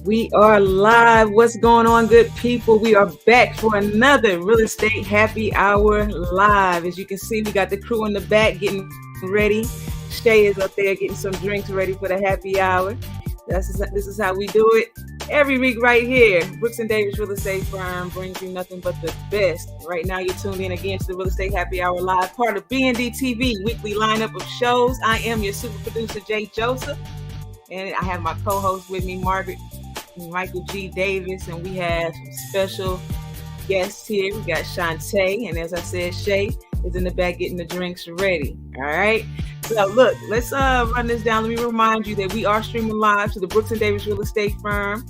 We are live. What's going on, good people? We are back for another real estate happy hour live. As you can see, we got the crew in the back getting ready. Shay is up there getting some drinks ready for the happy hour. This is how we do it every week right here. Brooks and Davis Real Estate Firm brings you nothing but the best. Right now, you're tuned in again to the Real Estate Happy Hour Live, part of BND TV weekly lineup of shows. I am your super producer, Jay Joseph, and I have my co-host with me, Margaret and Michael G. Davis, and we have some special guests here. We got Shantae, and as I said, Shay is in the back getting the drinks ready. All right. So look, let's run this down. Let me remind you that we are streaming live to the Brooks and Davis Real Estate Firm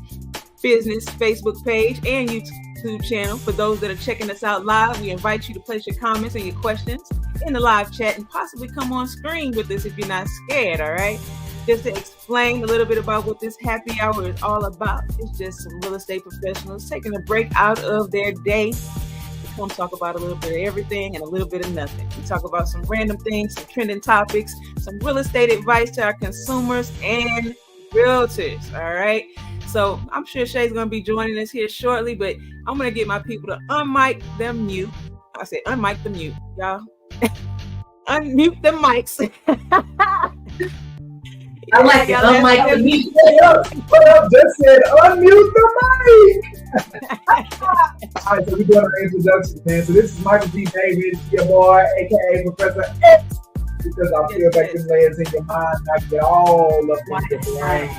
business Facebook page and YouTube channel. For those that are checking us out live, we invite you to place your comments and your questions in the live chat and possibly come on screen with us if you're not scared. All right. Just to explain a little bit about what this happy hour is all about. It's just some real estate professionals taking a break out of their day to come talk about a little bit of everything and a little bit of nothing. We talk about some random things, some trending topics, some real estate advice to our consumers and realtors. All right. So I'm sure Shay's going to be joining us here shortly, but I'm going to get my people to unmic them mute. I said unmic the mute, y'all. Unmute the mics. I like it. Unlike the mute. Put up just said unmute the mic. All right, so we're doing our introductions, man. So this is Michael G. Davis, your boy, aka Professor X. Because I feel like them layers in your mind, I get all up in the brain.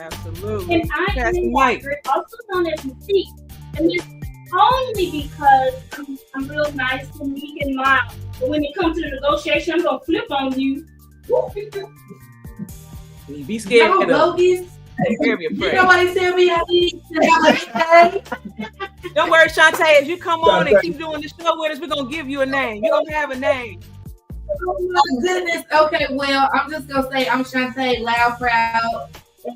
Absolutely. And I am Margaret, also known as Mystique. And it's only because I'm real nice and meek and mild. But when it comes to the negotiation, I'm going to flip on you. You be scared. No, bogus. You know what he said we have to Don't worry, Shantae. As you come on and keep doing the show with us, we're going to give you a name. You're going to have a name. Oh my goodness. Okay, well, I'm just going to say I'm Shantae, loud, proud,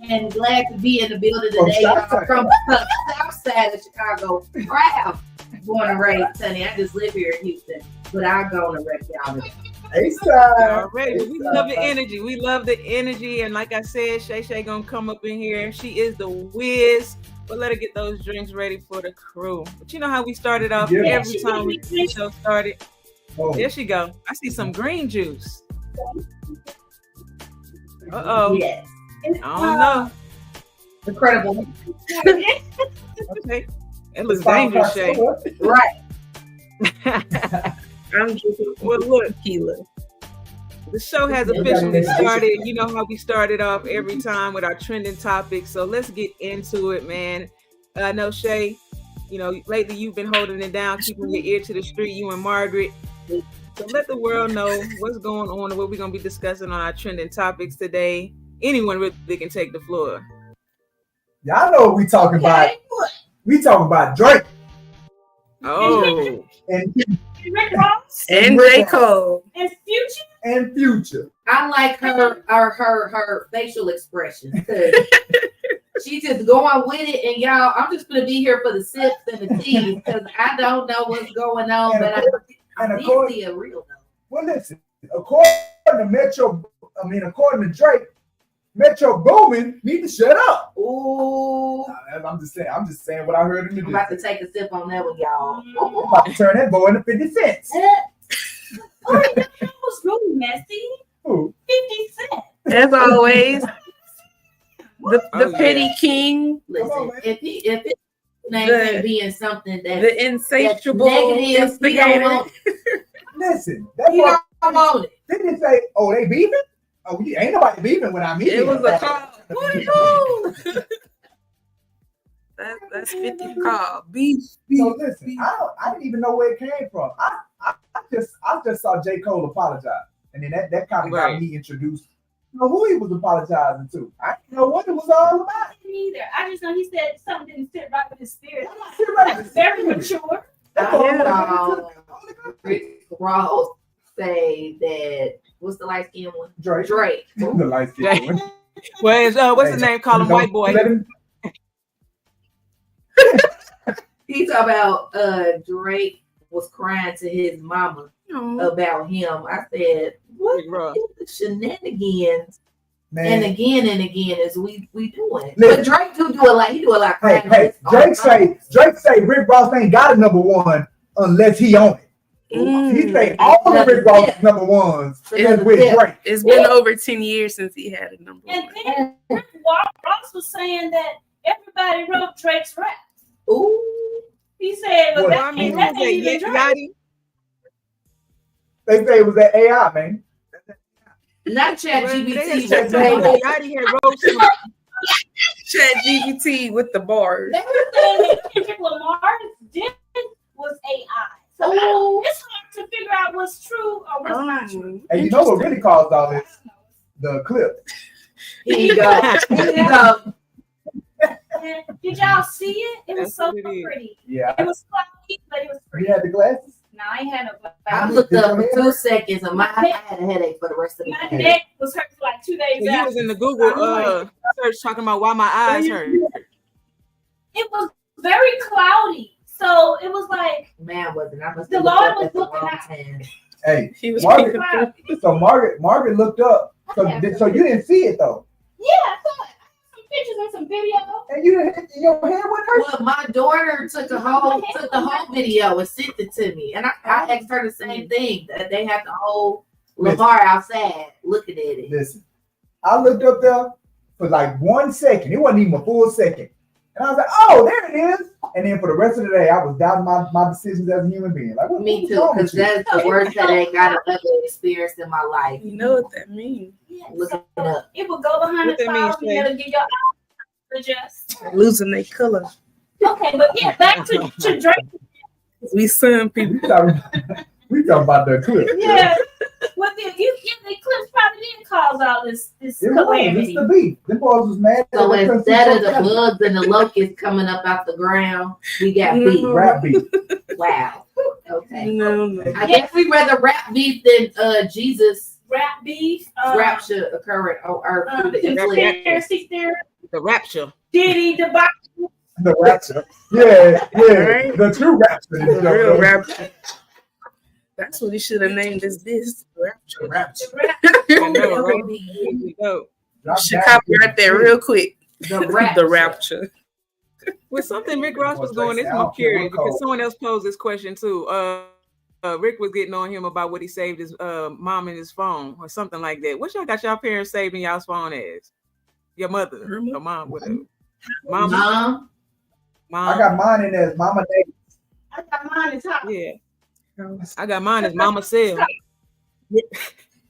and glad to be in the building today. I'm from the south side of Chicago. Proud. Born and raised, honey. I just live here in Houston, but I'll go and wreck y'all today. Already. We love the energy. We love the energy. And like I said, Shay gonna come up in here. She is the whiz. But let her get those drinks ready for the crew. But you know how we started off every time the show started. Oh. There she go. I see some green juice. Uh-oh. Yes. I don't know. Incredible. Okay. It looks dangerous, Shay. Right. I'm just well, look, Keela. The show has officially started. You know how we started off every time with our trending topics. So let's get into it, man. I know, Shay, you know, lately you've been holding it down, keeping your ear to the street, you and Margaret. So let the world know what's going on and what we're going to be discussing on our trending topics today. Anyone really can take the floor. Y'all know what we talking about. We talking about Drake. Oh. And J. Cole. And Future. I like her facial expression. She's just going with it, and y'all, I'm just gonna be here for the sips and the tea because I don't know what's going on, and but I see a real though. Well, listen, according to Drake, Metro Boomin need to shut up. Ooh. I'm just saying what I heard in the I'm about to take a sip on that one, y'all. I'm about to turn that boy into 50 cents. Oh, that was really messy. Who? 50 Cent. As always, the petty king. Listen, if his name ain't being something that the insatiable negative, instigator. Listen, that's you what I'm on it. They didn't say, oh, they beefing? Oh, yeah, ain't nobody beefing when I'm eating. It was a call. What? That's 50 call. Beef. So listen, I didn't even know where it came from. I just saw J. Cole apologize, and then that kind of got me introduced. You know who he was apologizing to. I didn't know what it was all about. I didn't either. I just know he said something didn't sit right with his spirit. That's very mature. Rick Ross say that. What's the light skinned one? Drake. The light skinned one. Well, what's his name? Call him White Boy. He's about Drake was crying to his mama about him. I said, what is the shenanigans Man. and again as we doing it. Listen. But Drake do a lot. He do a lot. Hey, Drake say Rick Ross ain't got a number one unless he own it. He say all the Rick Ross number ones is with Drake. It's been over 10 years since he had a number And one. then Rick Ross was saying that everybody wrote Drake's raps. Ooh. He said, "Well, What? that ain't even Drake." Yachty. They say it was that AI, man. Not Chat Well, GPT. they But said Drake. Yachty had wrote some. Chat GPT with the bars. They were saying that Kendrick Lamar's diss was AI. So it's hard to figure out what's true or what's not true. And you know what really caused all this? The clip. Here you go. Here you go. And did y'all see it? It was That's so what it is. pretty. Yeah. It was cloudy, but it was You pretty. had the glasses? No, I ain't had no. I looked up for 2 seconds and I had a headache for the rest of the My day. neck was hurt for like 2 days. So you was in the Google search talking about why my eyes hurt. It was very cloudy, so it was like Man, wasn't I? Must The have Lord looked was up at the looking wrong at time. Hey, He was Margaret, peeking through. so Margaret looked up. So you didn't see it though. yeah, I saw it. Some pictures and some video. And you didn't hit your hand with her? Well, my daughter took the whole video and sent it to me, and I asked her the same thing. That they had the whole Lamar outside looking at it. Listen, I looked up there for like 1 second. It wasn't even a full second. And I was like, oh, there it is. And then for the rest of the day, I was doubting my decisions as a human being. Like, Me what's too, wrong because with you? that's the worst headache I've ever experienced in my life. You know what that means. Yeah, Looking so up. it would go behind What the that means, clouds and it'll give your eyes adjust. Losing their color. Okay, but yeah, back to Drake. We sun people. We talking about the clip. Yeah, well, the clips probably didn't cause all this It was. It's calamity. the beat. Them boys was mad. So they couldn't see instead of the something. bugs and the locusts coming up out the ground, we got beef. Rap beat. Wow. Okay. No. I guess we rather rap beef than Jesus Rap beef, rapture occurring on earth through the intellect. conspiracy theory, The rapture. Diddy, debacle. The rapture. Yeah. Right. The true rapture. The real rapture. That's what he should have named this. The rapture. I know, right? So, Should copyright that real quick. The The rapture. with something Rick Ross was going, this I'm curious because someone else posed this question too. Rick was getting on him about what he saved his mom in his phone or something like that. What y'all got y'all parents saving y'all's phone as? Your mother or mom, whatever. Mom. I got mine in there as Mama Davis. I got mine in top. Yeah. I got mine as Mama Cell.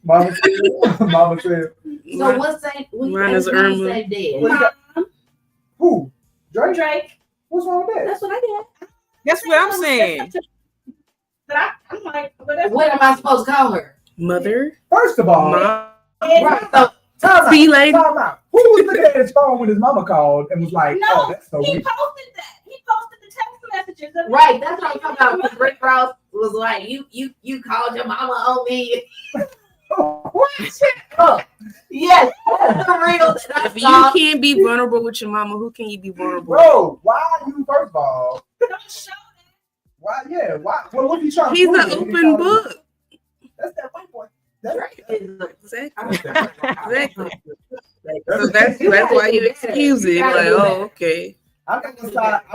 Mama said. Mama said. So what's that? Mine is Irma. Say dead. What you got? Who? Drake? Drake. What's wrong with that? That's what I get. That's what I'm saying. But I'm like, but that's What am I supposed to call her? Mother. First of all, Mom. Right. So, time See, out. lady. Time out. Who was looking at his phone when his mama called and was like, No, oh, that's so he weird. posted that. He posted the text messages. Of right. That's what I'm talking about. Because Rick Ross was like, you called your mama on me. What? Oh, yes. That's the real that I If you saw. can't be vulnerable with your mama, who can you be vulnerable? Bro, why you, first of all, Don't show why, yeah, why, what you trying to He's prove? an open book. That's that white boy. That's Drake is a- Exactly. Exactly. So that's why you excuse it. Like, oh, okay. I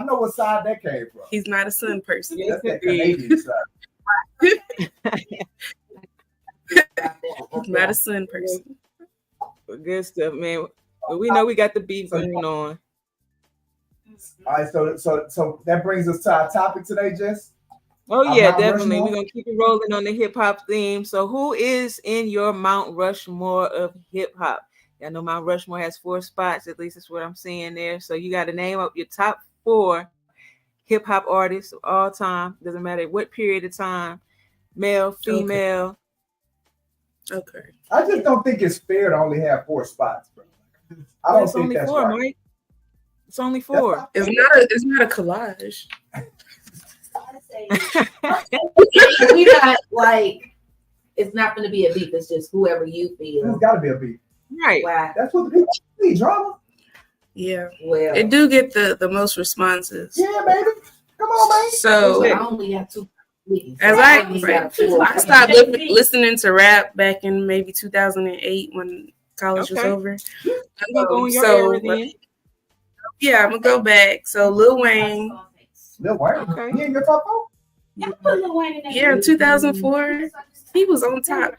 know what side that came from. He's not a son person. Yes, That's that indeed. Canadian side. He's not a son person. Good stuff, man. But we know we got the beat going on. All right, so that brings us to our topic today, Jess. Oh Our yeah, Mount definitely. Rushmore? We're gonna keep it rolling on the hip hop theme. So, who is in your Mount Rushmore of hip hop? I know Mount Rushmore has 4 spots. At least that's what I'm seeing there. So you got to name up your top 4 hip hop artists of all time. Doesn't matter what period of time, male, female. Okay. I just don't think it's fair to only have 4 spots, bro. I don't It's think only that's 4, right. Mike. It's only That's 4. not It's not a collage. We not like it's not going to be a beef. It's just whoever you There's feel. got to be a beat. Right. Wow. That's what the people need, drama. Yeah. Well, It do get the most responses. Yeah, baby. Come on, man. So I only have 2 beefs. as only got 4. I stopped listening to rap back in maybe 2008 when college was Okay. over. We're gonna go in your So, era then. yeah, I'm gonna go back. So Lil Wayne, Lil Wayne. Okay. He in your top four? yeah, in 2004, he was on top.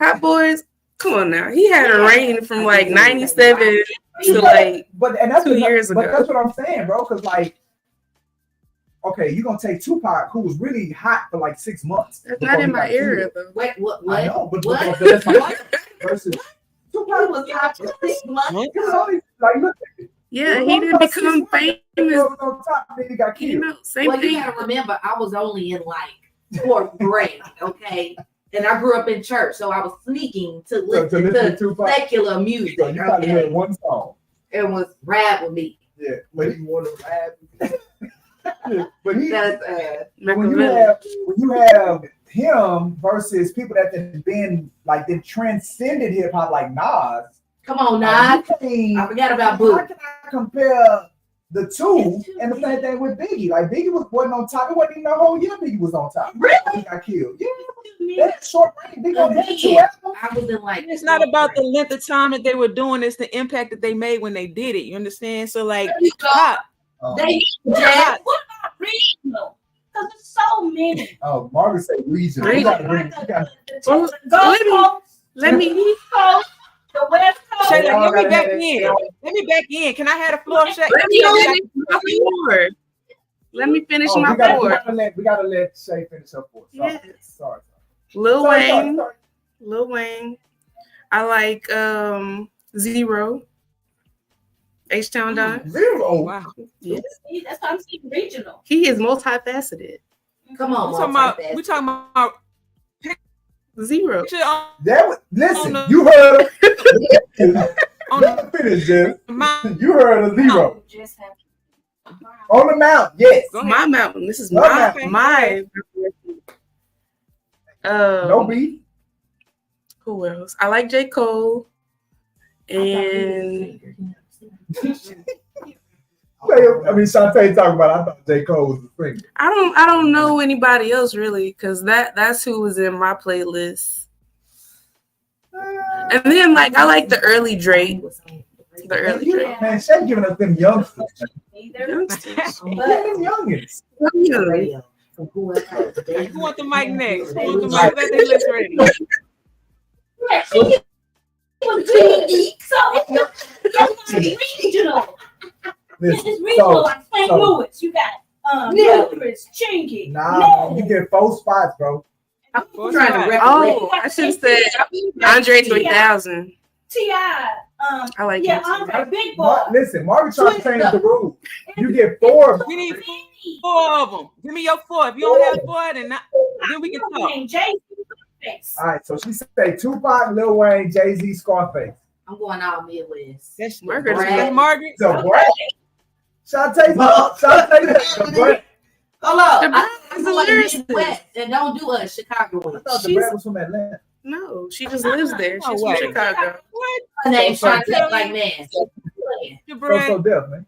Hot Boys, come on now. He had a reign from like 97 to like But that's 2 years But ago. that's what I'm saying, bro. Because like, okay, you're gonna take Tupac, who was really hot for like 6 months. That's not in my era though. Wait, what? I know, but What? that's my point. Versus Tupac was hot for 6 months. he was only like, look, Yeah, he didn't become famous. On top, then he got You killed. know, same Well, you thing. gotta remember, I was only in like 4th grade, okay? And I grew up in church, so I was sneaking to listen to Tupac. secular music. So you probably heard Okay? one song. It was rap with me. Yeah, but he want to rap. Yeah, but he That's when you have him versus people that have been like they transcended hip hop like Nas. come on, Like, Nas. you I can't- forgot about Boo. How can I compare the two? And the same thing with Biggie. Like Biggie wasn't on top. It wasn't even the whole year Biggie was on top. Really? He got killed. Yeah, that's short range. Biggie only had 2 Yeah. albums. I was in like. It's not about the length of time that they were doing, it's the impact that they made when they did it. You understand? So like pop. They Pop. What about regional? Because there's so many. Oh, Margaret said region. You gotta bring- you gotta- Well, Gulf Coast, let me East Coast, the West Coast. Shayla, y'all let me gotta back have in. that- Let me back in. Can I have the floor, Shay? let me finish my four. Let me finish Oh, my we gotta four. let Shay finish her four. Sorry. Yes. Sorry. Lil Sorry, Wayne. sorry. Lil Wayne. I like Zero. H-Town Don. Zero. Wow. Yes. See, that's why I'm saying regional. He is multifaceted. Come on, We talking about Zero. picture That was, listen, Oh, no. you heard him. on Let him finish, Jess. my You heard a zero. Just have On the mount, yes. Go ahead. My mountain. This is Okay. my. No beef. Who else? I like J. Cole. And I mean, Shantae talking about. I thought J. Cole was the singer. I don't know anybody else really, because that's who was in my playlist. And then like I like the early Drake. The early Drake. Man, Shay giving us them youngsters. either. Youngsters. Them youngins. Yeah. Who want the mic next? Who want the mic? Let they list ready. So it's regional. Listen, It's regional like St. so- Louis. You got Memphis, Chingy. nah, you get 4 spots, bro. I'm trying to rep. Oh, I should have said Andre 3000. T.I. I like Yeah, him too. Andre Big Boy. Listen, Margaret trying to change the rules. You get 4. We need 4 of them. Give me your 4. If you don't have 4, then we can talk. Jay-Z. All right, so she said Tupac, Lil Wayne, Jay-Z, Scarface. I'm going all Midwest. That's Margaret. That's Margaret. The Brad. Shantae, the Brad. Hold on. The Brad I'm is going hilarious. Midwest and don't do us Chicago I ones. thought the Brad was from Atlanta. No, she just lives there. She's Oh, from wait. Chicago. What? Her name's So- Shantae like man. Your So bread. deaf, man.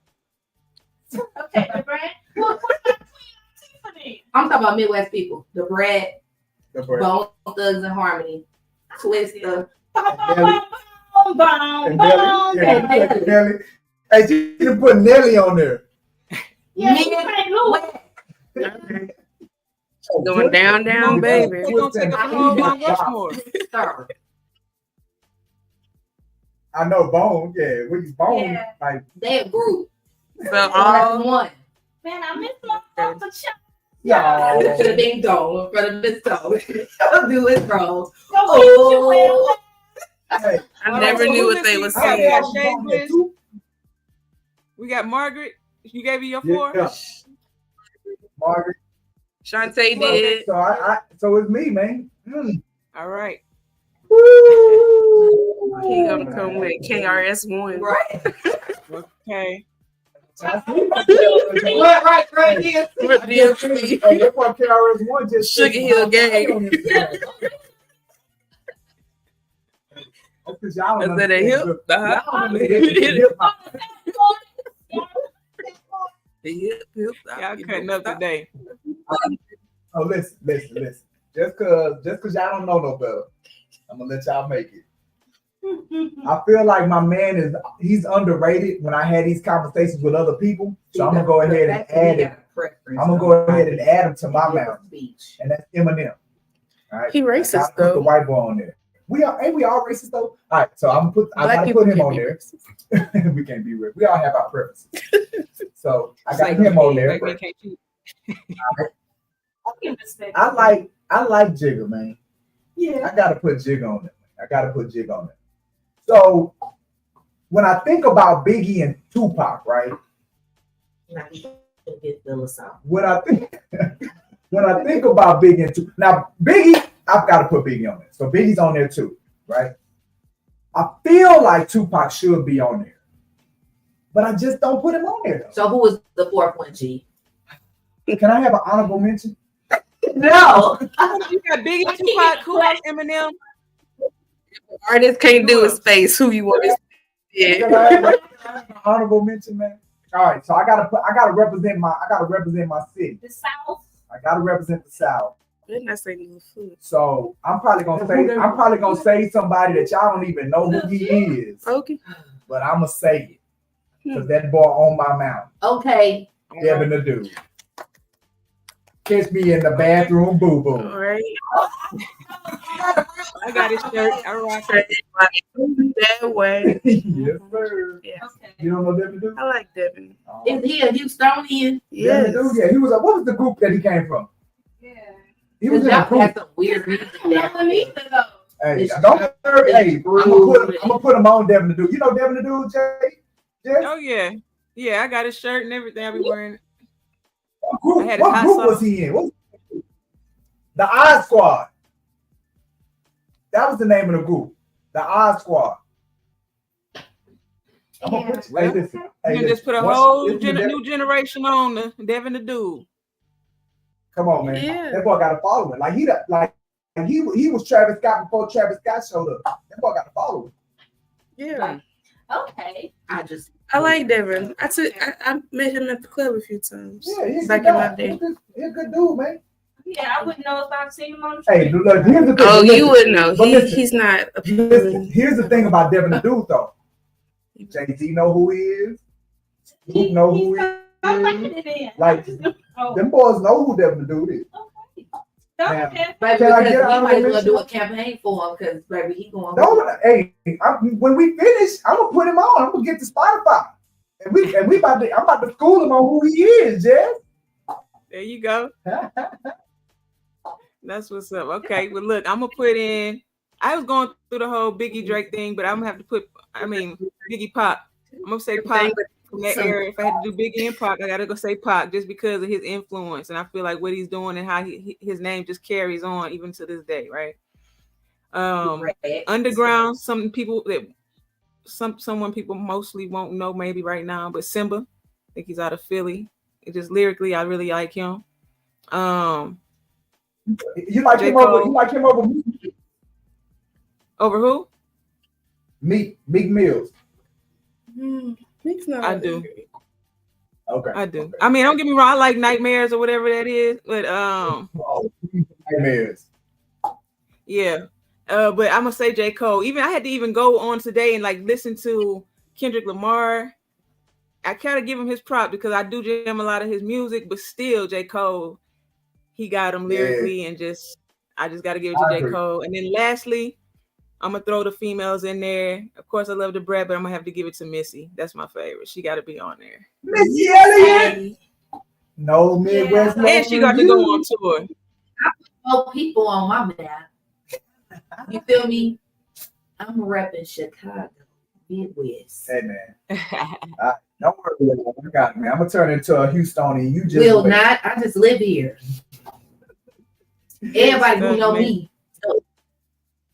Okay, the brand. What about Tiffany? I'm talking about Midwest people. The Brad, The Brad. Bone Thugs and Harmony, Twister. Boom, boom, And boom, Nelly. boom. Yeah, Nelly. Hey, you can put Nelly on there. Yeah, Me- St. Louis. Okay. Going down, down, baby. We're going to take up the whole Mount Rushmore. Sir. I know Bone. Yeah, when you Bone, Yeah. like They a group. So All all one. Man, I miss my Uncle Chuck. yeah. It should have been Dome in front of Miss Dome. I'll do it, bro. Oh. Hey, I never so knew who what they this were is? I Yeah, saying. got Shay's Bone there list. too. We got Margaret. You gave me your 4? Yeah. Margaret. Shantae did. So it's me, man. All right. Woo! He gonna come with KRS-One. Right. Okay. Right here. With DMC. Hey, that's why KRS-One just Sugar Hill Gang. That's 'cause y'all don't Is that a understand hip? the- Uh-huh. y'all don't understand hip hop. Hip. Y'all cutting up today. Oh, listen. Just cause y'all don't know no better, I'm gonna let y'all make it. I feel like my man he's underrated when I had these conversations with other people. So I'm gonna go ahead and add it. I'm gonna go ahead and add him to my mouth. And that's Eminem. All right. He racist Put the though. white boy on there. Ain't we all racist though? All right, so I gotta put him on there. We can't be racist. We all have our preferences. So I got him on there. I like Jigga, man. Yeah. I gotta put Jigga on it. So when I think about Biggie and Tupac, right? When I think about Biggie and Tupac, now Biggie, I've got to put Biggie on there. So Biggie's on there too, right? I feel like Tupac should be on there, but I just don't put him on there though. So who is the fourth one, G? Can I have an honorable mention? No. You got Biggie, Tupac, who else? Eminem. Artist can't do a space. Who you want to see? Can I have an honorable mention, man? All right, so I gotta represent my city. The South. I gotta represent the South. Didn't I say new food? So I'm probably gonna say somebody that y'all don't even know who he is. Okay. But I'm gonna say it because that boy on my mouth. Okay. Devin the Dude. Catch me in the bathroom, boo boo. All right. I got his shirt. I rock it. That way. Yes, sir. Yes. Okay. You don't know Devin the Dude? I like Devin. Is he a Houstonian? Yes. Devin the Dude, yeah. He was. What was the group that he came from? Yeah. He was in a Y'all group. had some weird music there. Hey, don't hurt. Hey, I'm gonna put him on Devin the Dude. You know Devin the Dude, Jay? Yes? Oh yeah, yeah. I got his shirt and everything. I be wearing. What group was he in? The Odd Squad. That was the name of the group. The Odd Squad. Listen. You can just put a whole new generation on the Devin the Dude. Come on, man. Yeah. That boy got to follow it. He was Travis Scott before Travis Scott showed up. That boy got to follow it. Yeah. Okay. I like Devin. I met him at the club a few times. Yeah, he's back in my day. He's a good dude, man. Yeah, I wouldn't know if I've seen him on the street. Hey, look, here's the thing. Oh, you would know. He's not. Here's the thing about Devin the Dude, though. Jay-Z know who he is. Luke know who he is. Like, them boys know who Devin the Dude is. Now, baby, because we might as well do a campaign for him because, baby, he going. No, hey, when we finish, I'm gonna put him on. I'm gonna get to Spotify, and we about to. I'm about to school him on who he is, Jess. There you go. That's what's up. Okay, well, look, I'm gonna put in. I was going through the whole Biggie Drake thing, but I'm gonna have to put. Biggie Pop. I'm gonna say Pop from that era. If I had to do Biggie and Pop, I gotta go say Pop just because of his influence, and I feel like what he's doing and how his name just carries on even to this day, right? Underground. Some people that someone people mostly won't know maybe right now, but Simba. I think he's out of Philly. It just lyrically, I really like him. You like him over? You like him over me? Over who? Meek Mills. Not I do. Okay. I do. I mean, don't get me wrong. I like Nightmares or whatever that is, but Nightmares. Yeah. But I'm gonna say J. Cole. I had to go on today and listen to Kendrick Lamar. I kind of give him his prop because I do jam a lot of his music, but still J. Cole, he got him lyrically, and I just got to give it to J. Cole. And then lastly, I'm gonna throw the females in there. Of course, I love the Brad, but I'm gonna have to give it to Missy. That's my favorite. She got to be on there. Missy Elliott. No Midwest. And she got to go on tour. I put more people on my map. You feel me? I'm repping Chicago, Midwest. Hey man, don't worry about it. I got it, man. I'm gonna turn into a Houstonian. You just will not. I just live here. Everybody who know me.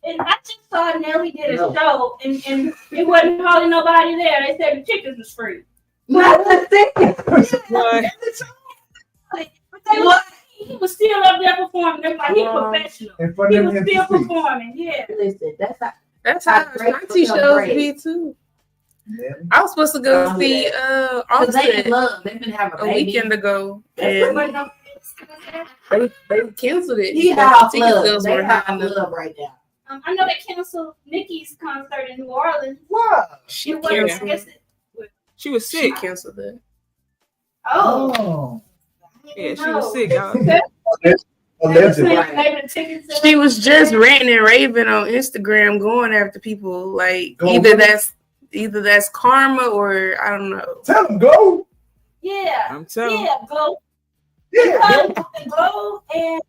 And I just saw Nelly did a show, and it wasn't hardly nobody there. They said the tickets was free. What the thing? He was still up there performing. They're like, he's professional. He was still performing. Yeah. Listen, that's how Shanti shows be too. Yeah. I was supposed to go see Offset a weekend ago, and they canceled it. He have love. They have love right now. I know they canceled Nicki's concert in New Orleans. Wow. She It was- I guess canceled. She was She sick. canceled it. Oh. Yeah, she was sick. Allegedly. Right. She was just ranting and raving on Instagram, going after people. Like Go either with that's karma or I don't know. Tell them go. Yeah. I'm telling you. Yeah, Glow. Yeah. Glow and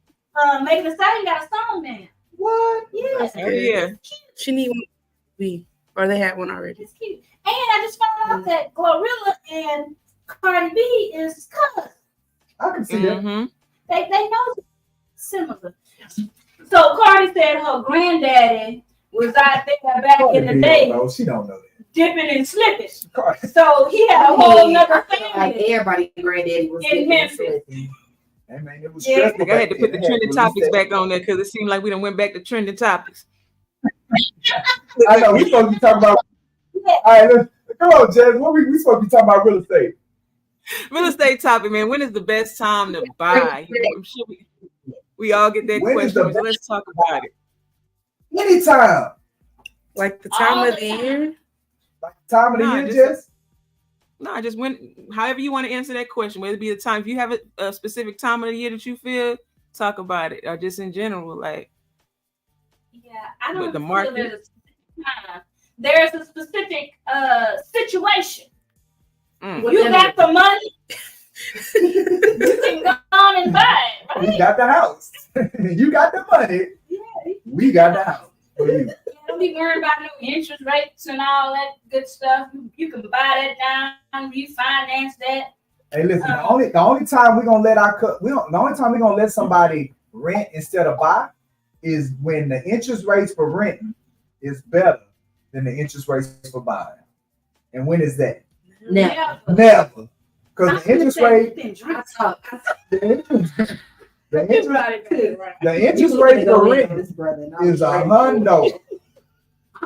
Megan Thee Stallion got a song now. What? Yeah. Oh yeah. She need one to be, or they had one already. It's cute. And I just found out that Glorilla and Cardi B is cousins. I can see that. Mm-hmm. They know similar. So Cardi said her granddaddy was out there back in the day No, she don't know that. dipping and slipping. Cardi. So he had a whole nother Like family. everybody, granddaddy was In getting Memphis. slipping. Hey, man, it was Yeah. stressful. I had to back put the then. They had trending release topics that. back on there because it seemed like we done went back to trending topics. I know we supposed to be talking about. Yeah. All right, come on, Jess. What we supposed to be talking about real estate? Real estate topic, man. When is the best time to buy? I'm sure we all get that When is question. the So let's talk about it. Anytime. Like the time of the year. Like time of the Nah, year, just- Jess. No, just when, however you want to answer that question, whether it be the time, if you have a specific time of the year that you feel, talk about it, or just in general, like. Yeah, I don't With the feel market? there's a specific time. There's a specific situation. Mm. You got the money, you can go on and buy it, We right? got the house. You got the money. Yeah. We got the house. For you. Don't be worried about no interest rates and all that good stuff. You can buy that down, refinance that. Hey, listen. The only time we're gonna let the only time we're gonna let somebody rent instead of buy is when the interest rates for renting is better than the interest rates for buying. And when is that? Now, Never. Because the interest rate, the interest rate for rent is $100.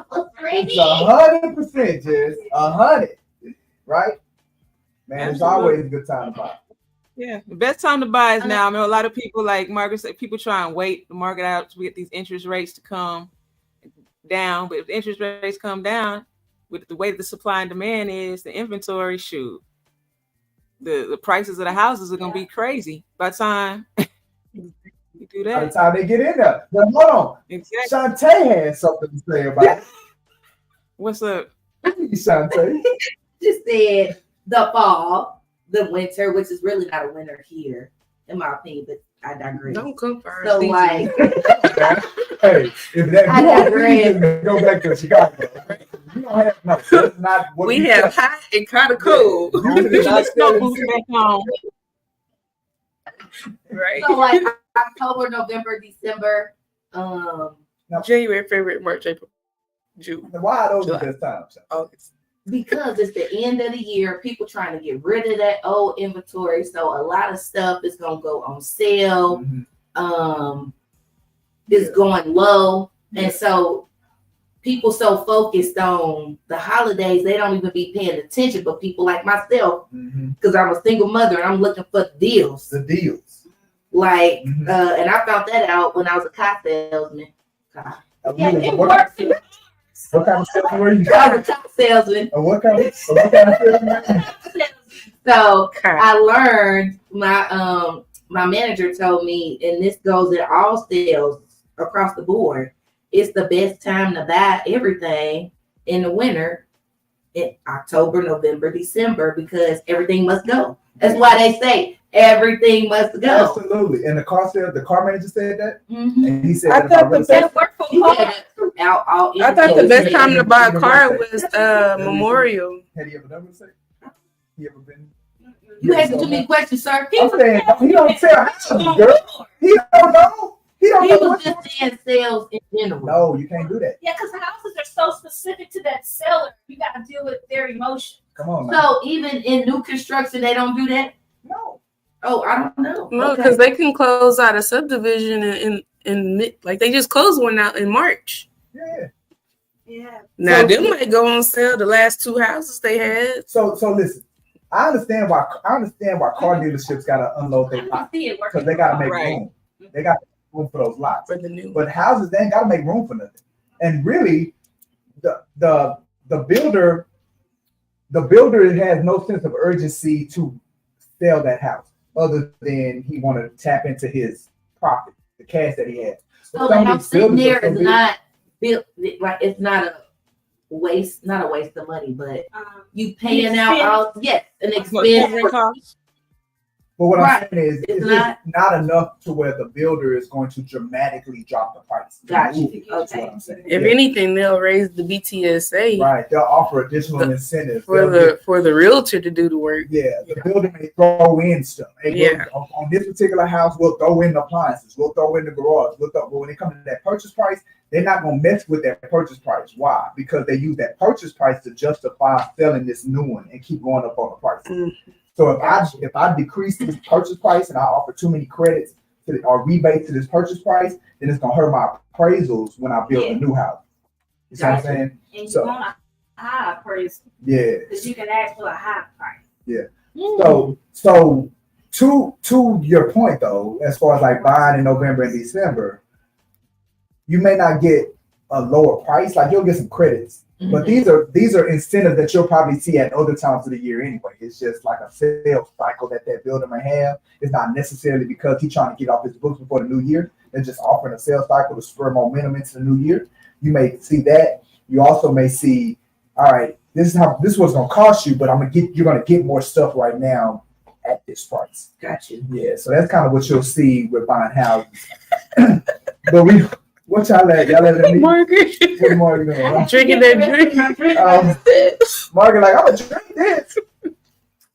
It's 100%, Jess. 100, right? Man, it's always a good time to buy. Yeah, the best time to buy is now. I mean, a lot of people, like Margaret said, people try and wait the market out to get these interest rates to come down. But if the interest rates come down, with the way that the supply and demand is, the inventory, shoot, the prices of the houses are gonna be crazy by the time you do By the that. time they get in there. But hold on. Exactly. Shantae had something to say about it. What's up? Shantae. just said the fall, the winter, which is really not a winter here, in my opinion, but I digress. Don't come for So like, Hey, if that I digress. go back to Chicago. You don't have no. That's not what we have hot and kind of cold. You Put your snow boots back on. Right. so like October, November, December, January, February, March, April, June, Why are those the July. best times? August. because it's the end of the year, people trying to get rid of that old inventory. So a lot of stuff is gonna go on sale. Mhm. Is going low, and so people so focused on the holidays they don't even be paying attention. But people like myself, Mhm. because I'm a single mother and I'm looking for deals. The deals. Like, Mhm. and I found that out when I was a car salesman. Yeah, it what, works. what kind of stuff were you? I was a car salesman. What kind of stuff? So Okay. I learned my manager told me, and this goes in all sales across the board, it's the best time to buy everything in the winter in October, November, December, because everything must go. That's why they say everything must go. Absolutely. And the car manager said that. Mhm. And he said I that thought about real the estate. That work for He home. said it throughout all I thought the best time to buy a Yeah. car was Memorial. Have you ever done real estate? You ever been? You asking too many questions, sir. I'm saying he don't tell houses, girl. He don't know. He don't He know was what. just saying sales in general. No, you can't do that. Yeah, because houses are so specific to that seller. You got to deal with their emotions. Come on, man. So even in new construction, they don't do that. No. Oh, I don't know. No, Okay. because they can close out a subdivision in like they just closed one out in March. Yeah. Yeah. Now So- them might go on sale. The last two houses they had. So listen. I understand why car dealerships gotta unload their I lots can see it working. because they gotta make Right. room. They got room for those lots. For the new. But houses, they ain't gotta make room for nothing. And really, the builder has no sense of urgency to sell that house, other than he want to tap into his profit, the cash that he has. So the house sitting there is not built, like it's not a waste of money, but you paying out all an expense. But what I'm saying is, it's not enough to where the builder is going to dramatically drop the price. Gotcha. Okay. What I'm saying. If anything, they'll raise the BTSA. Right. They'll offer additional incentives for the realtor to do the work. Yeah. The builder may throw in stuff. Hey, on this particular house, we'll throw in the appliances. We'll throw in the garage. But when it comes to that purchase price, they're not going to mess with that purchase price. Why? Because they use that purchase price to justify selling this new one and keep going up on the price. Mm-hmm. So if I decrease this purchase price and I offer too many credits or rebates to this purchase price, then it's gonna hurt my appraisals when I build a new house. You see what I'm saying? And you want a high appraisal. Yeah. Because you can ask for a high price. Yeah. So to your point though, as far as like buying in November and December, you may not get a lower price, like you'll get some credits. Mm-hmm. But these are incentives that you'll probably see at other times of the year anyway. It's just like a sales cycle that builder may have. It's not necessarily because he's trying to get off his books before the new year. They're just offering a sales cycle to spur momentum into the new year. You may see that. You also may see, all right, this is what's gonna cost you, but you're gonna get more stuff right now at this price. Gotcha. Yeah, so that's kind of what you'll see with buying houses. But what y'all at me? Margaret. What Margaret doing? Drinking that drink. Margaret, like, I'm gonna drink this.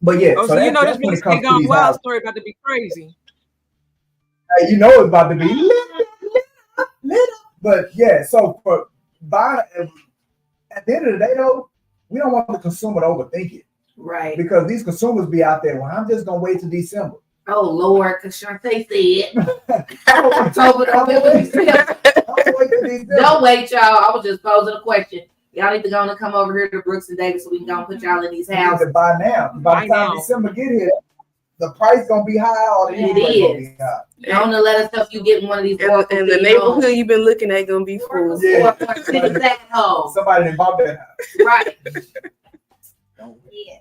But yeah, so you know this really gone wild story about to be crazy. Hey, you know it's about to be lit up. But yeah, so for buying, at the end of the day though, we don't want the consumer to overthink it. Right. Because these consumers be out there, well, I'm just gonna wait till December. Oh Lord, because Shantae said don't wait, y'all. I was just posing a question. Y'all need to go and come over here to Brooks and Davis so we can go and put y'all in these houses. Buy now. By the time December get here, the price gonna be high or the it is. Don't let us know if you get one of these. And the neighborhood you've been looking at gonna be full. Yeah. Somebody didn't bought that house. Right. Yeah.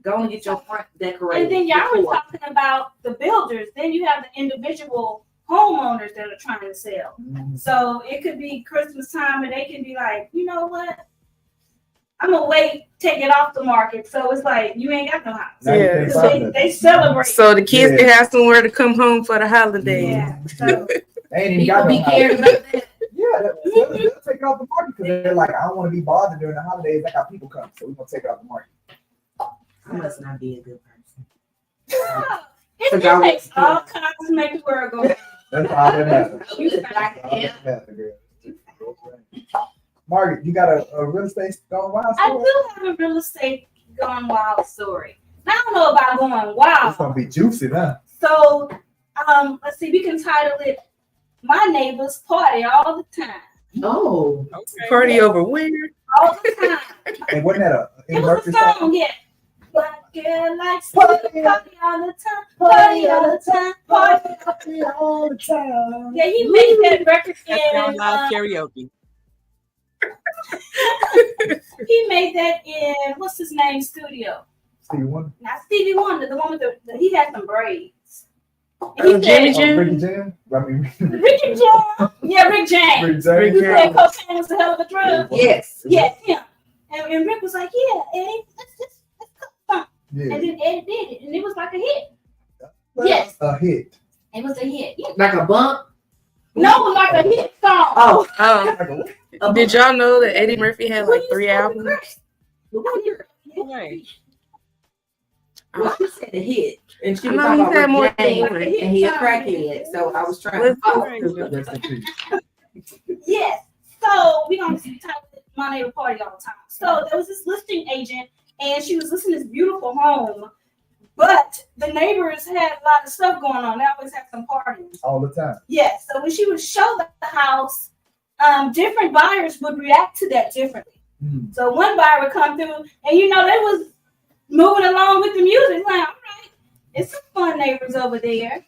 Go and get your front decorated. And then y'all were talking about the builders. Then you have the individual homeowners that are trying to sell. Mm-hmm. So it could be Christmas time and they can be like, you know what? I'm gonna wait, take it off the market. So it's like you ain't got no house. Yeah. They celebrate. So the kids can have somewhere to come home for the holidays. Yeah. So they ain't even got no house. Yeah, they'll take it off the market because they're like, I don't want to be bothered during the holidays. I got people coming, so we're gonna take it off the market. I must not be a good person. It takes all kinds to make the world go. That's all that happens. Margaret, you got a real estate going wild story? I do have a real estate going wild story. I don't know about going wild. It's gonna be juicy, huh? So, let's see. We can title it "My Neighbors Party All the Time." Oh, okay. Party over where? All the time. And wasn't that it was a song? Yeah. Black girl likes party all the time, party all the time, party all the time. Yeah, he made that record in karaoke. He made that in what's his name studio? Stevie Wonder. Not Stevie Wonder, the one with the he had some braids. Ricky Jam. Ricky Jam. Ricky Jam. Yeah, Rick James. Rick He said cocaine was a hell of a drug. Yes. Yes, him. And Rick was like, yeah, Eddie, let's cook something. Yeah. And then Eddie did it, and it was like a hit. Well, yes. A hit. It was a hit. Yeah. Like a bump? No, like a hit song. Oh. Did y'all know that Eddie Murphy had like 3 albums? Right. Well, she said a hit. And she was talking about Rick James, and he a crackhead. So I was trying to Yes. So we're going to talk My Neighbor Party all the time. So there was this listing agent, and she was listing this beautiful home, but the neighbors had a lot of stuff going on. They always have some parties. All the time. Yes. So when she would show the house, different buyers would react to that differently. Mm. So one buyer would come through, and they was moving along with the music. Like, all right, it's some fun neighbors over there.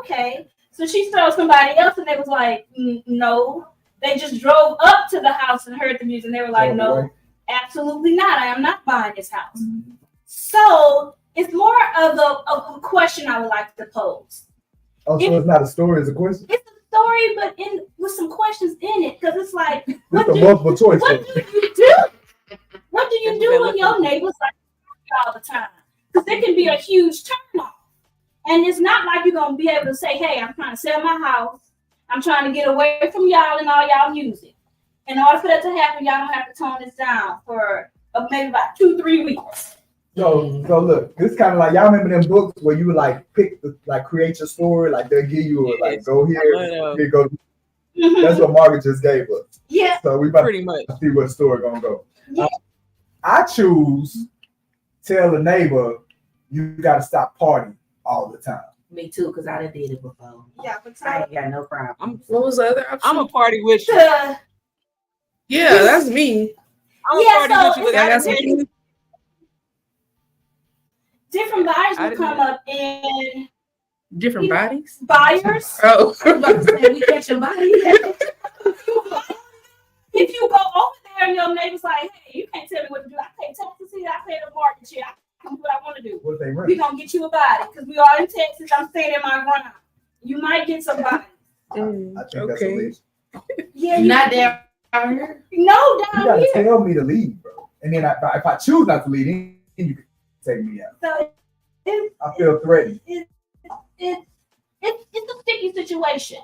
Okay. So she saw somebody else, and they was like, no. they just drove up to the house and heard the music, and they were like, no, absolutely not. I am not buying this house. Mm-hmm. So it's more of a question I would like to pose. Oh, so it's not a story, it's a question? It's a story, but with some questions in it, because it's like, what do you do? What do you do when your neighbors like all the time? Because it can be a huge turnoff. And it's not like you're going to be able to say, hey, I'm trying to sell my house. I'm trying to get away from y'all and all y'all music. In order for that to happen, y'all don't have to tone this down for maybe about 2-3 weeks. So look, this kind of like, y'all remember them books where you would like create your story, like they'll give you go here go. Mm-hmm. That's what Margaret just gave us. Yeah. So we about pretty much to see where the story gonna go. Yeah. I choose tell the neighbor you gotta stop partying all the time. Me too, because I done did it before. Yeah, but I ain't got no problem. What was the other option? I'm a party with you. Yeah, that's me. I'm a party with you, but different buyers will come up in different bodies. Buyers. Oh, we catching bodies. If you go over there and your neighbor's like, hey, you can't tell me what to do. I pay taxes here. I pay the mortgage here. I can do what I want to do. We're gonna get you a body because we are in Texas. I'm staying in my ground. You might get somebody. I think that's illegal. Yeah, not there. No, down you here. Gotta tell me to leave, bro. And then if I choose not to leave, then you can take me out. So I feel threatened. It's a sticky situation.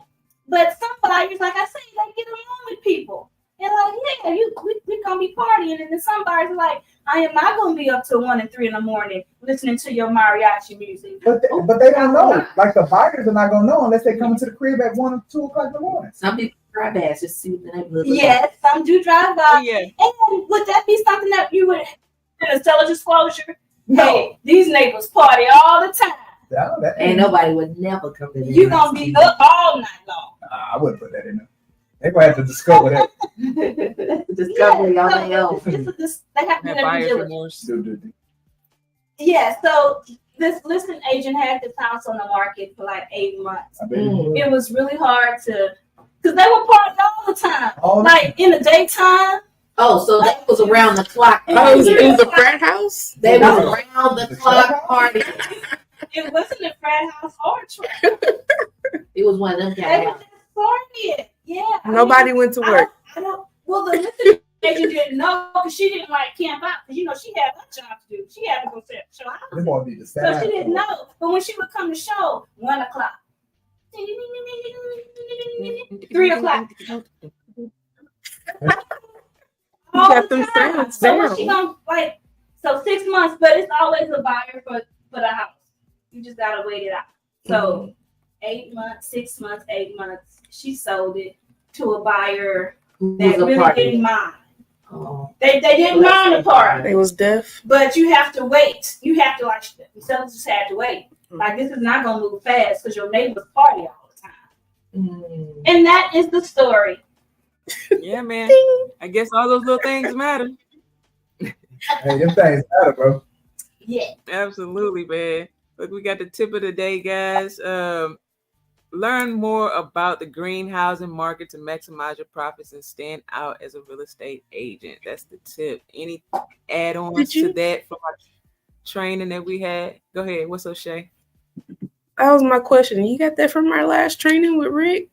But some buyers, like I say, they get along with people. And like, yeah, we're gonna be partying. And then some buyers are like, I am not gonna be up till 1 and 3 in the morning listening to your mariachi music. But they don't know. Like the buyers are not gonna know unless they come into the crib at 1 or 2 o'clock in the morning. Some people drive by just see what the neighborhood. Yes, some do drive by. Oh, yeah. And would that be something that you would tell a disclosure? No. Hey, these neighbors party all the time. Ain't nobody would never come to you gonna be up all night long. I wouldn't put that in there. They're gonna have to discover that. Discovery on their own. They have to be yeah, so this listing agent had this house on the market for like 8 months. It was really hard because they were partying all the time. In the daytime. Oh, so that was around the clock. Oh, it was a frat house? They was around the clock party. It wasn't a frat house or a trap. It was one of them guys. They were just partying. Yeah. Nobody went to work. Well, the listing agent didn't know because she didn't camp out. Because, she had a job to do. She had to go show house. So she didn't know. But when she would come to show, 1 o'clock. 3 o'clock. Got them sounds so down. what she gonna so 6 months, but it's always a buyer for the house. You just gotta wait it out. So 8 months, 6 months, 8 months, she sold it to a buyer that really didn't mind. Oh. They didn't mind the part. They was deaf. But you have to wait. You have to the sellers just had to wait. Like this is not gonna move fast because your neighbors party all the time. And that is the story. Yeah, man. I guess all those little things matter. Hey, them things matter, bro. Yeah. Absolutely, man. Look, we got the tip of the day, guys. Learn more about the green housing market to maximize your profits and stand out as a real estate agent. That's the tip. Any add-ons to that from our training that we had? Go ahead. What's up, Shay? That was my question. You got that from our last training with Rick?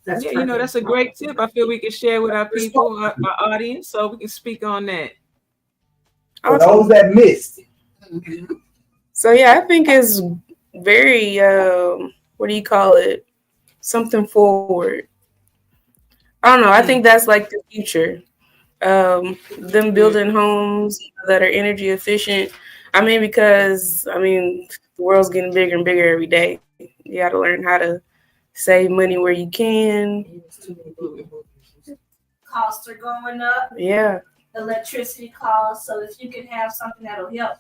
That's that's a great tip. I feel we can share with our people, our audience, so we can speak on that. For those that missed. So yeah, I think it's very what do you call it? Something forward. I don't know. I think that's like the future. Them building homes that are energy efficient. Because the world's getting bigger and bigger every day. You got to learn how to save money where you can. Costs are going up. Yeah. Electricity costs. So if you can have something that'll help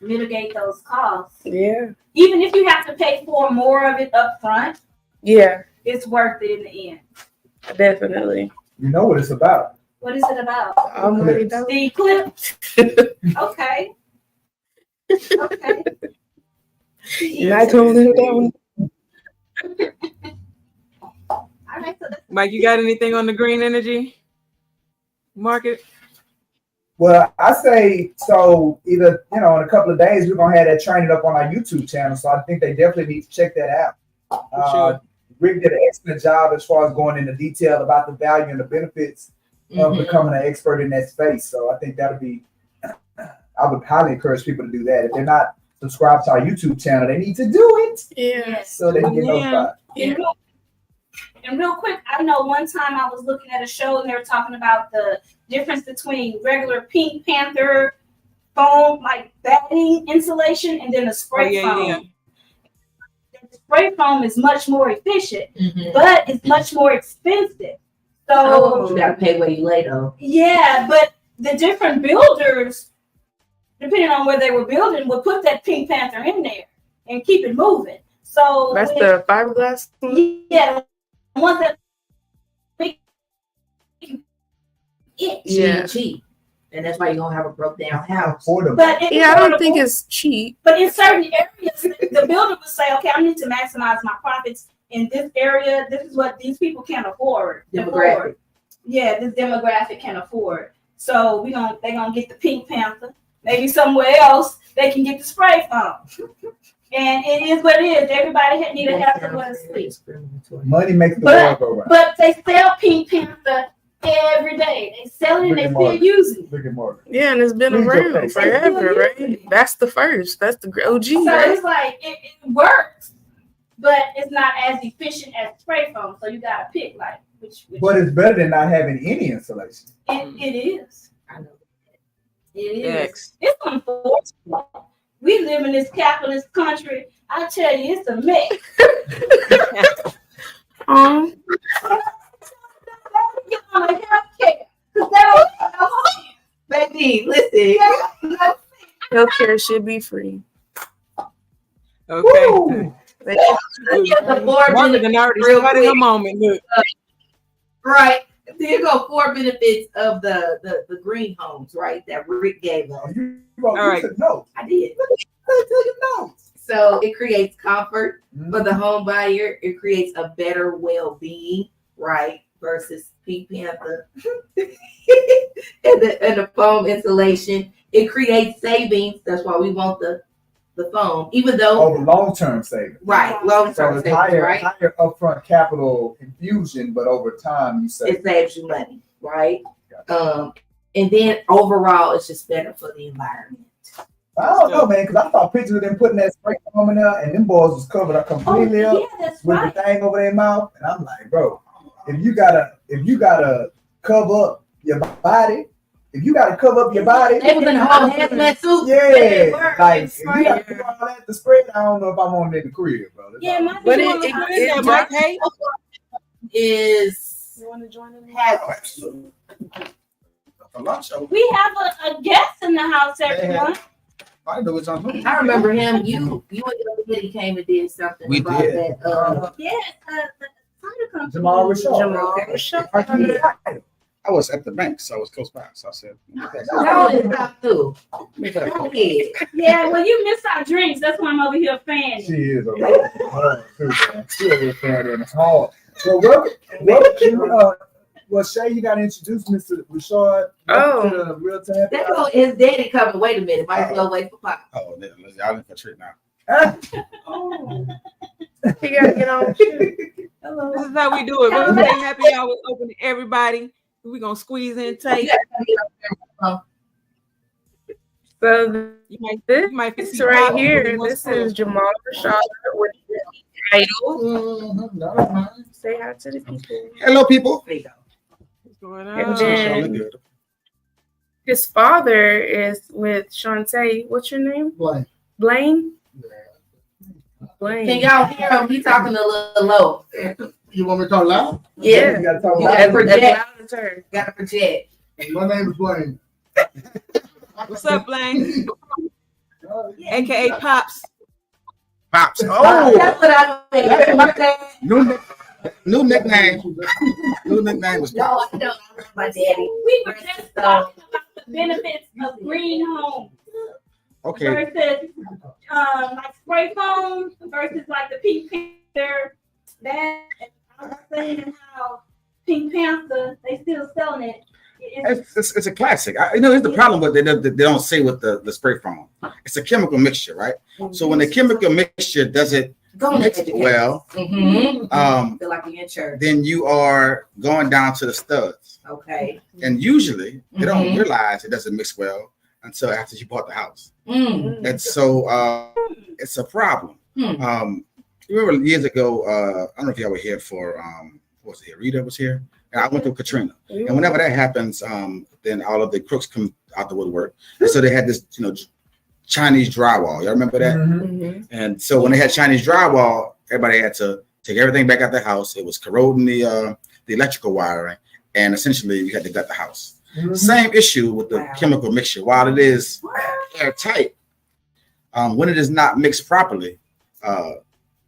mitigate those costs. Yeah. Even if you have to pay for more of it up front. Yeah. It's worth it in the end. Definitely. You know what it's about. What is it about? The eclipse. Okay. Okay. Not gonna live that one. All right, so Mike, you got anything on the green energy market? Well, I say so. Either in a couple of days we're gonna have that training up on our YouTube channel. So I think they definitely need to check that out. Sure. Rick did an excellent job as far as going into detail about the value and the benefits of becoming an expert in that space. So I think that'll be. I would highly encourage people to do that. If they're not subscribed to our YouTube channel, they need to do it. Yeah. So they can get notified. And real quick, I know one time I was looking at a show and they were talking about the difference between regular Pink Panther foam, like batting insulation, and then the spray foam. Yeah. The spray foam is much more efficient, but it's much more expensive. So you gotta pay where you lay though. Yeah, but the different builders, depending on where they were building, would put that Pink Panther in there and keep it moving. So that's the fiberglass. Yeah. Once that it's cheap, and that's why you're gonna have a broke down house. But I don't think it's cheap. But in certain areas, the builder would say, "Okay, I need to maximize my profits in this area. This is what these people can afford." Demographic. Yeah, this demographic can afford. So they're gonna get the Pink Panther. Maybe somewhere else they can get the spray foam. And it is what it is. Everybody need to have somewhere to sleep. Money makes the world go round. But they sell Pink Panther every day. They sell it and they still use it. Yeah, and it's been around forever, right? That's the first. That's the OG. So right? it's like it works, but it's not as efficient as spray foam. So you gotta pick like which. But it's better than not having any insulation. It is. I know. It is. It's unfortunate. We live in this capitalist country. I tell you, it's a mess. Get on the healthcare. Baby, listen. Healthcare should be free. Okay. Marvin done already started a moment. Look. Right. There you go. 4 benefits of the green homes, right? That Rick gave us. All right. No, I did. So it creates comfort for the home buyer. It creates a better well-being, right? Versus Pink Panther and the foam insulation. It creates savings. That's why we want the foam, even though over long-term savings. Right, long-term savings, right? Higher upfront capital infusion, but over time you save. It saves you money, right? And then overall, it's just better for the environment. I don't know, man, because I saw pictures of them putting that spray foam in there, and them boys was covered up completely up with the thing over their mouth, and I'm like, bro, if you gotta cover up your body. If you gotta cover up your body, they was in the whole hazmat suit. Yeah, like if you gotta do all that to spread, I don't know if I want it in the crib, bro. But it Mike, hey, is you want to join in? We have a guest in the house, everyone. I know what y'all doing. I remember him. You and your lady came and did something. We about did. That. The Jamal Rashad. I was at the bank, so I was close by. So I said, No, it's not too. Yeah, well, you missed our drinks. That's why I'm over here fanning. She is a She is a fan in the hall. So well, Shay, you got to introduce Mr. Rashad. Oh, real time. That go his daddy coming. Wait a minute. Might as well wait for Pop. oh, y'all in for a treat now. he got to get on. Hello. This is how we do it. We're going to say happy hour open to everybody. We're going to squeeze in tight. So you might this right here, this is Jamal Rashad with the title. Say hi to the people. Hello, people. There you go. What's going And on? then his father is with Shantae. What's your name? Blaine. Blaine. Can y'all hear him? He talking a little low. You want me to talk loud? Yeah. You got to talk You about gotta it. project. Gotta project. My name is Blaine. What's up, Blaine? AKA Pops. Pops. That's what I mean. New nickname. New nickname was No, Pops. I don't know my daddy. We were just talking about the benefits of green homes. Okay. Versus like spray foam versus like the Pink Panther. That I was saying how Pink Panther, they still selling it. It's a classic. Here's the problem with it. They don't say with the spray foam. It's a chemical mixture, right? So when the chemical mixture doesn't mix well, Feel like you're in church. then you are going down to the studs. Okay. And usually they don't realize it doesn't mix well until after you bought the house. And so it's a problem. You remember years ago, I don't know if y'all were here for what was it here? Rita was here. And I went through Katrina. And whenever that happens, then all of the crooks come out the woodwork. And so they had this, Chinese drywall. Y'all remember that? And so when they had Chinese drywall, everybody had to take everything back out the house. It was corroding the electrical wiring, and essentially you had to gut the house. Same issue with the chemical mixture. While it is airtight, when it is not mixed properly,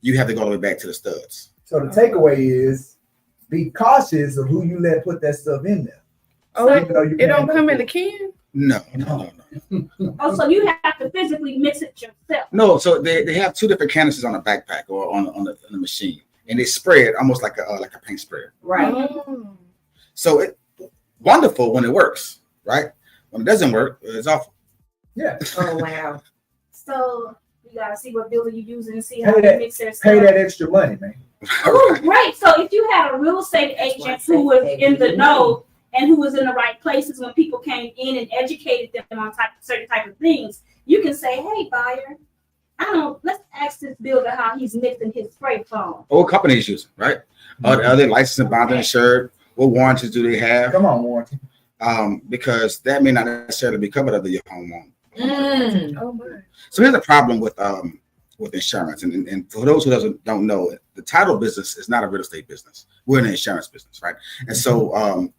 you have to go all the way back to the studs. So the takeaway is be cautious of who you let put that stuff in there. Oh, it don't come in the can? No. Oh, so you have to physically mix it yourself. No, so they have two different canisters on a backpack or on the machine, and they spray it almost like a paint sprayer. Right. So it's wonderful when it works, right? When it doesn't work, it's awful. Yeah. Oh wow. So you gotta see what builder you're using and see how Pay they mix their Pay stuff. that extra money, man. Oh, right. So if you had a real estate agent who was in the know and who was in the right places when people came in and educated them on certain type of things, you can say, "Hey, buyer, let's ask this builder how he's mixing his spray foam." What company is using, right? Are they licensed and bonded and insured? What warranties do they have? Come on, warranty. Because that may not necessarily be covered under your home loan. Oh my. So here's the problem with insurance, and for those who don't know, the title business is not a real estate business. We're in the insurance business, right? And so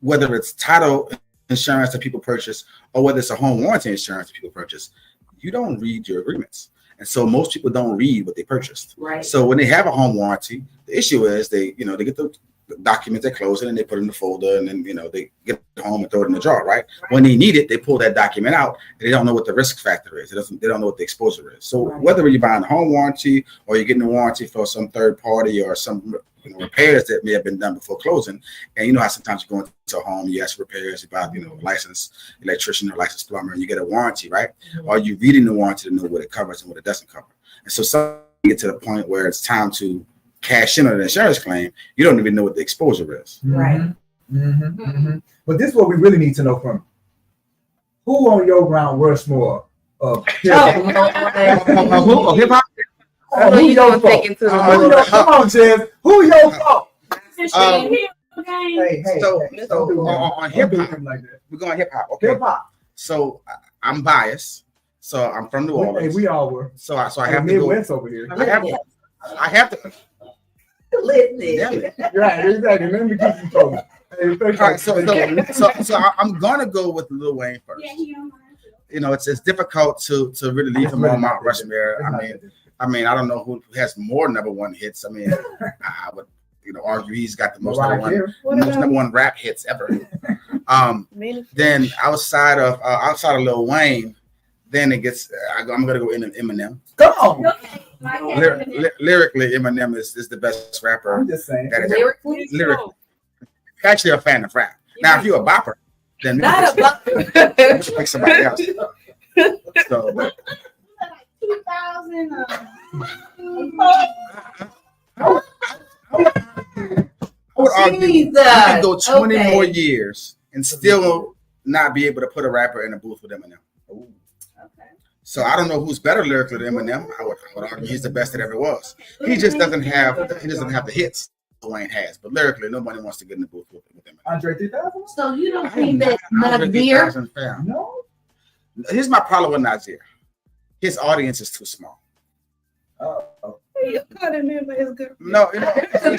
whether it's title insurance that people purchase or whether it's a home warranty insurance that people purchase, you don't read your agreements. And so most people don't read what they purchased. Right. So when they have a home warranty, the issue is they get the documents, they close it, and they put it in the folder, and then they get it home and throw it in the jar, right? When they need it, they pull that document out, and they don't know what the risk factor is. They don't know what the exposure is. So whether you're buying a home warranty or you're getting a warranty for some third party or some repairs that may have been done before closing, and you know how sometimes you go into a home, you ask for repairs, you buy a licensed electrician or licensed plumber, and you get a warranty, right? Or you reading the warranty to know what it covers and what it doesn't cover. And so some get to the point where it's time to cash in on an insurance claim, you don't even know what the exposure is. Right. But this is what we really need to know from you. Who on your Mount Rushmore of Hip hop? who your fault? Come on, Jeff. Who your fault? Hey, So don't do him. on hip Don't do hop, him like that. we're going hip hop. Okay. Hip hop. So I'm biased. So I'm from New Orleans. Hey, we all were. So I have to go. Midwest over here. I have to. Listen. Right, exactly. Let me keep you focused. All right, so I'm gonna go with Lil Wayne first. Yeah, It's difficult to really leave him on Mount Rushmore. I mean, I don't know who has more number one hits. I mean, I would argue he's got the most number one rap hits ever. Then outside of Lil Wayne, then it gets. I'm gonna go in Eminem. Come on. Okay. Lyrically, Eminem is the best rapper. I'm just saying. Lyrically. Actually, a fan of rap. Now, if you're a bopper, then Not a bopper. pick somebody else. So, 2000. I would argue you could go 20 more years and still not be able to put a rapper in a booth with Eminem. So I don't know who's better lyrically than Eminem. I would argue he's the best that ever was. He just doesn't have the hits Wayne has, but lyrically nobody wants to get in the booth with Eminem. Andre 3000? So you don't think that Nazir? No. Here's my problem with Nazir. His audience is too small. Oh. You caught him in by his good. No. I'm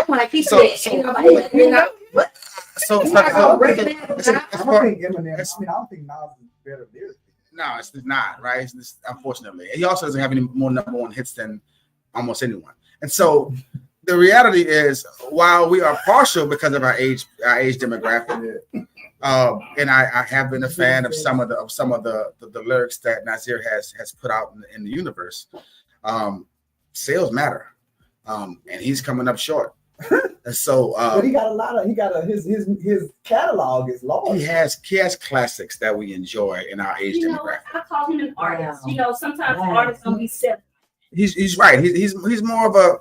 like, he said, ain't nobody, what? So I don't think Eminem. I don't think Nas is better lyrically. No, it's not, right? Unfortunately. He also doesn't have any more number one hits than almost anyone. And so the reality is, while we are partial because of our age demographic, and I have been a fan of some of the lyrics that Nazir has put out in the universe, sales matter. And he's coming up short. And so, but he got a lot of his catalog is large. He has classics that we enjoy in our age demographic. I call him an artist. Sometimes artists don't be selling. He's right. He's more of a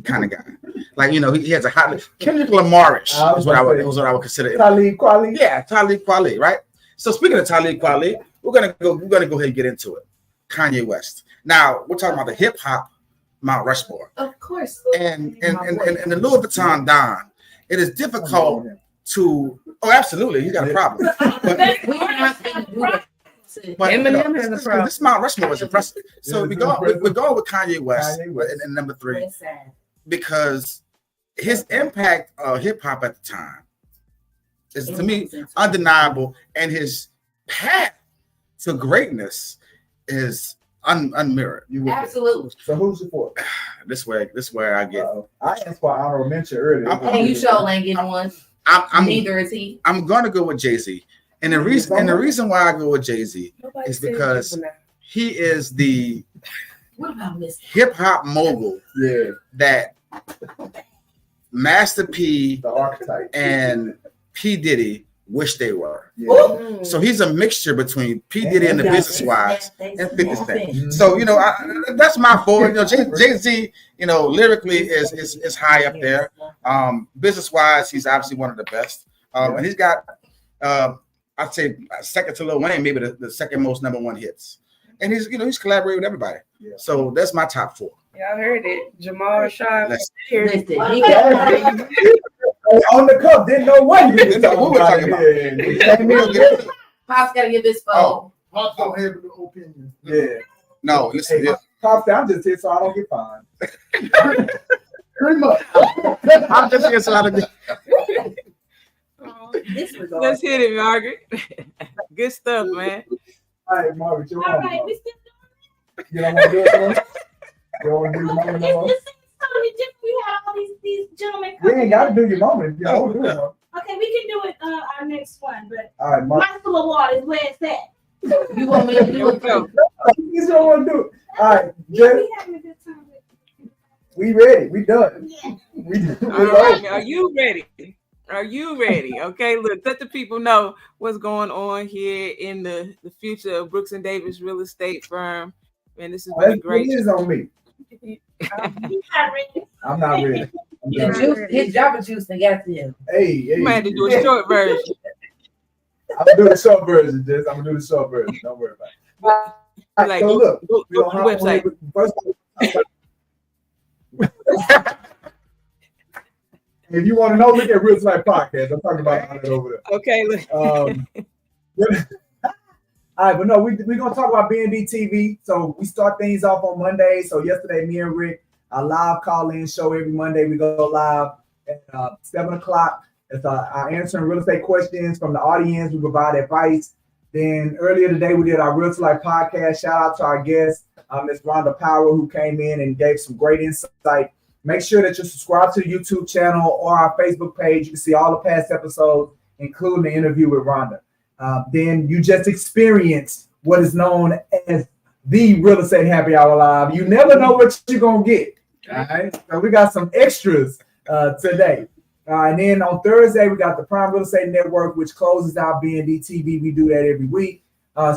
kind of guy. Like, he has a hot Kendrick Lamar-ish is what I would consider. Talib Kweli. Yeah, Talib Kweli, right? So speaking of Talib Kweli, we're gonna go ahead and get into it. Kanye West. Now we're talking about the hip hop Mount Rushmore. Of course. And the Louis Vuitton Don. It is difficult to. Oh, absolutely, he's got a problem. But Eminem has a problem. This Mount Rushmore was impressive. So we're going with Kanye West in number 3 because his impact of hip hop at the time is, to me, undeniable, and his path to greatness is unmirrored. Absolutely. So who's it for? This way I get. I asked for honorable mention earlier. And you sure ain't getting one. Neither is he. I'm going to go with Jay-Z. And the reason why I go with Jay-Z is because he is the hip hop mogul that Master P, the archetype, and P. Diddy wish they were. Yeah. So he's a mixture between P. Diddy and the Business Wives and 50 Cent. So that's my vote. Jay-Z, lyrically is high up there. Business wise, he's obviously one of the best. And he's got I'd say second to Lil Wayne, maybe the second most number 1 hits. And he's collaborated with everybody. Yeah. So that's my top 4. Y'all heard it. Jamal Rashad. On the cup, didn't know what you were talking about. Pop's got to give this phone. Pop's don't have an opinion. Yeah. No, listen. Hey, Pop's, I'm just here so I don't get fined. Pretty much. I'm just here so I don't get. Let's hit it, Margaret. Good stuff, man. All right, Margaret, you're on. All right, we still doing it. You don't want to do it for us? You don't want to do your moment no more? It's totally different. We have all these gentlemen. We ain't got to do your moment. You don't do it. Okay, we can do it our next one, but all right, Michael Award is where it's at. You want me to do it? You don't want to do it. All right, we having a good time. We ready. We done. Yeah. All right, are you ready? Are you ready? Okay, look, let the people know what's going on here in the future of Brooks and Davis Real Estate Firm. Man, this has been a great. It is on me. I'm not ready. His job is juice. Yes, him. Hey. You might have to do a short version. I'm gonna do the short version, Jess. I'm gonna do the short version. Don't worry about it. All right, so look, go to the website. If you want to know, look at Real Life Podcast. I'm talking about all that over there. Okay. All right, but no, we're gonna talk about BND TV. So we start things off on Monday. So yesterday, me and Rick, our live call-in show every Monday. We go live at 7:00. It's our answering real estate questions from the audience. We provide advice. Then earlier today, we did our Real Life Podcast. Shout out to our guest, Ms. Rhonda Power, who came in and gave some great insight. Make sure that you're subscribed to the YouTube channel or our Facebook page. You can see all the past episodes, including the interview with Rhonda. Then you just experienced what is known as the Real Estate Happy Hour Live. You never know what you're going to get. All right. So we got some extras today. And then on Thursday, we got the Prime Real Estate Network, which closes out BND TV. We do that every week.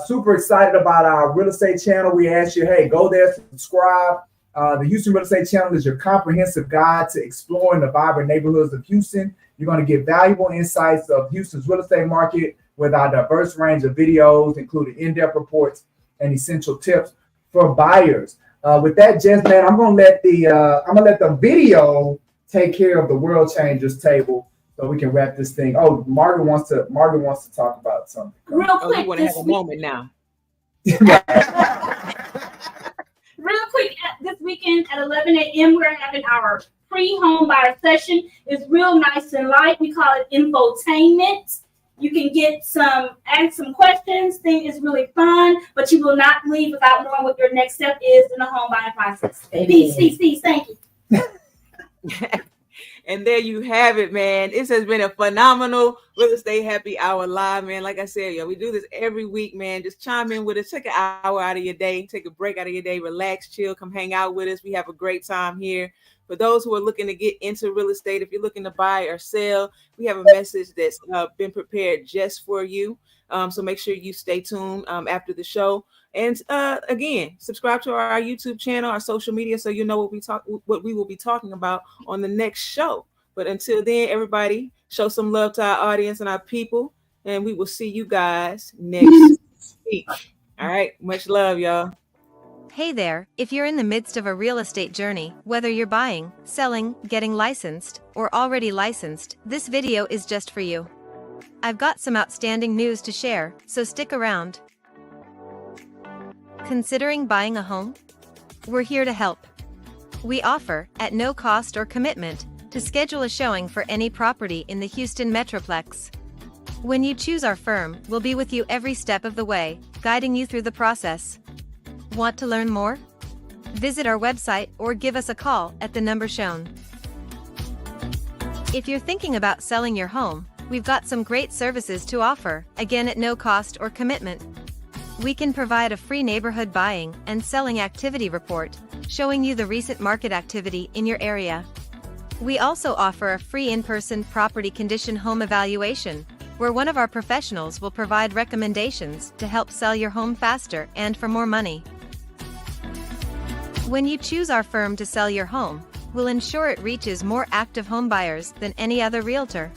Super excited about our real estate channel. We ask you, hey, go there, subscribe. The Houston Real Estate Channel is your comprehensive guide to exploring the vibrant neighborhoods of Houston. You're going to get valuable insights of Houston's real estate market with our diverse range of videos, including in-depth reports and essential tips for buyers. With that, Jess, man, I'm going to let the video take care of the World Changers table so we can wrap this thing. Oh, Margaret wants to talk about something. Real quick, you want to have a moment now. Real quick, this weekend at 11 a.m., we're having our pre-home buyer session. It's real nice and light. We call it infotainment. You can ask some questions. Think it's really fun, but you will not leave without knowing what your next step is in the home buying process. Peace. Thank you. And there you have it, man. This has been a phenomenal Real Estate Happy Hour Live, man. Like I said, we do this every week, man. Just chime in with us. Take an hour out of your day. Take a break out of your day. Relax, chill, come hang out with us. We have a great time here. For those who are looking to get into real estate, if you're looking to buy or sell, we have a message that's been prepared just for you. So make sure you stay tuned after the show. And again, subscribe to our YouTube channel, our social media, so you know what we will be talking about on the next show. But until then, everybody, show some love to our audience and our people, and we will see you guys next week. All right, much love, y'all. Hey there, if you're in the midst of a real estate journey, whether you're buying, selling, getting licensed, or already licensed, this video is just for you. I've got some outstanding news to share, so stick around. Considering buying a home? We're here to help. We offer, at no cost or commitment, to schedule a showing for any property in the Houston Metroplex. When you choose our firm, we'll be with you every step of the way, guiding you through the process. Want to learn more? Visit our website or give us a call at the number shown. If you're thinking about selling your home, we've got some great services to offer, again at no cost or commitment. We can provide a free neighborhood buying and selling activity report, showing you the recent market activity in your area. We also offer a free in-person property condition home evaluation, where one of our professionals will provide recommendations to help sell your home faster and for more money. When you choose our firm to sell your home, we'll ensure it reaches more active home buyers than any other realtor.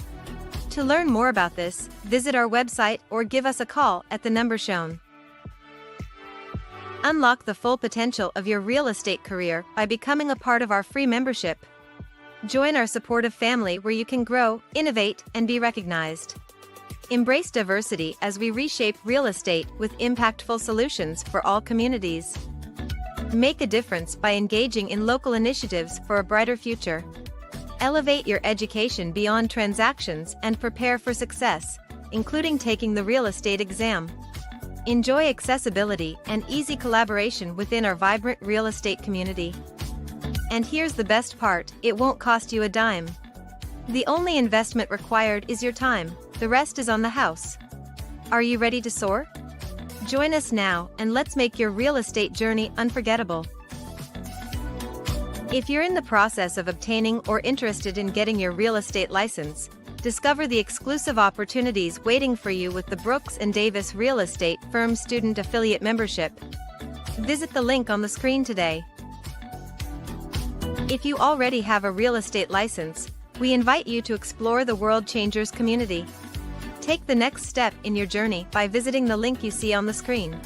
To learn more about this, visit our website or give us a call at the number shown. Unlock the full potential of your real estate career by becoming a part of our free membership. Join our supportive family where you can grow, innovate, and be recognized. Embrace diversity as we reshape real estate with impactful solutions for all communities. Make a difference by engaging in local initiatives for a brighter future. Elevate your education beyond transactions and prepare for success, including taking the real estate exam. Enjoy accessibility and easy collaboration within our vibrant real estate community. And here's the best part, it won't cost you a dime. The only investment required is your time, the rest is on the house. Are you ready to soar? Join us now and let's make your real estate journey unforgettable. If you're in the process of obtaining or interested in getting your real estate license, discover the exclusive opportunities waiting for you with the Brooks & Davis Real Estate Firm Student Affiliate Membership. Visit the link on the screen today. If you already have a real estate license, we invite you to explore the World Changers community. Take the next step in your journey by visiting the link you see on the screen.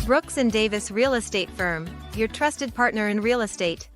Brooks & Davis Real Estate Firm, your trusted partner in real estate.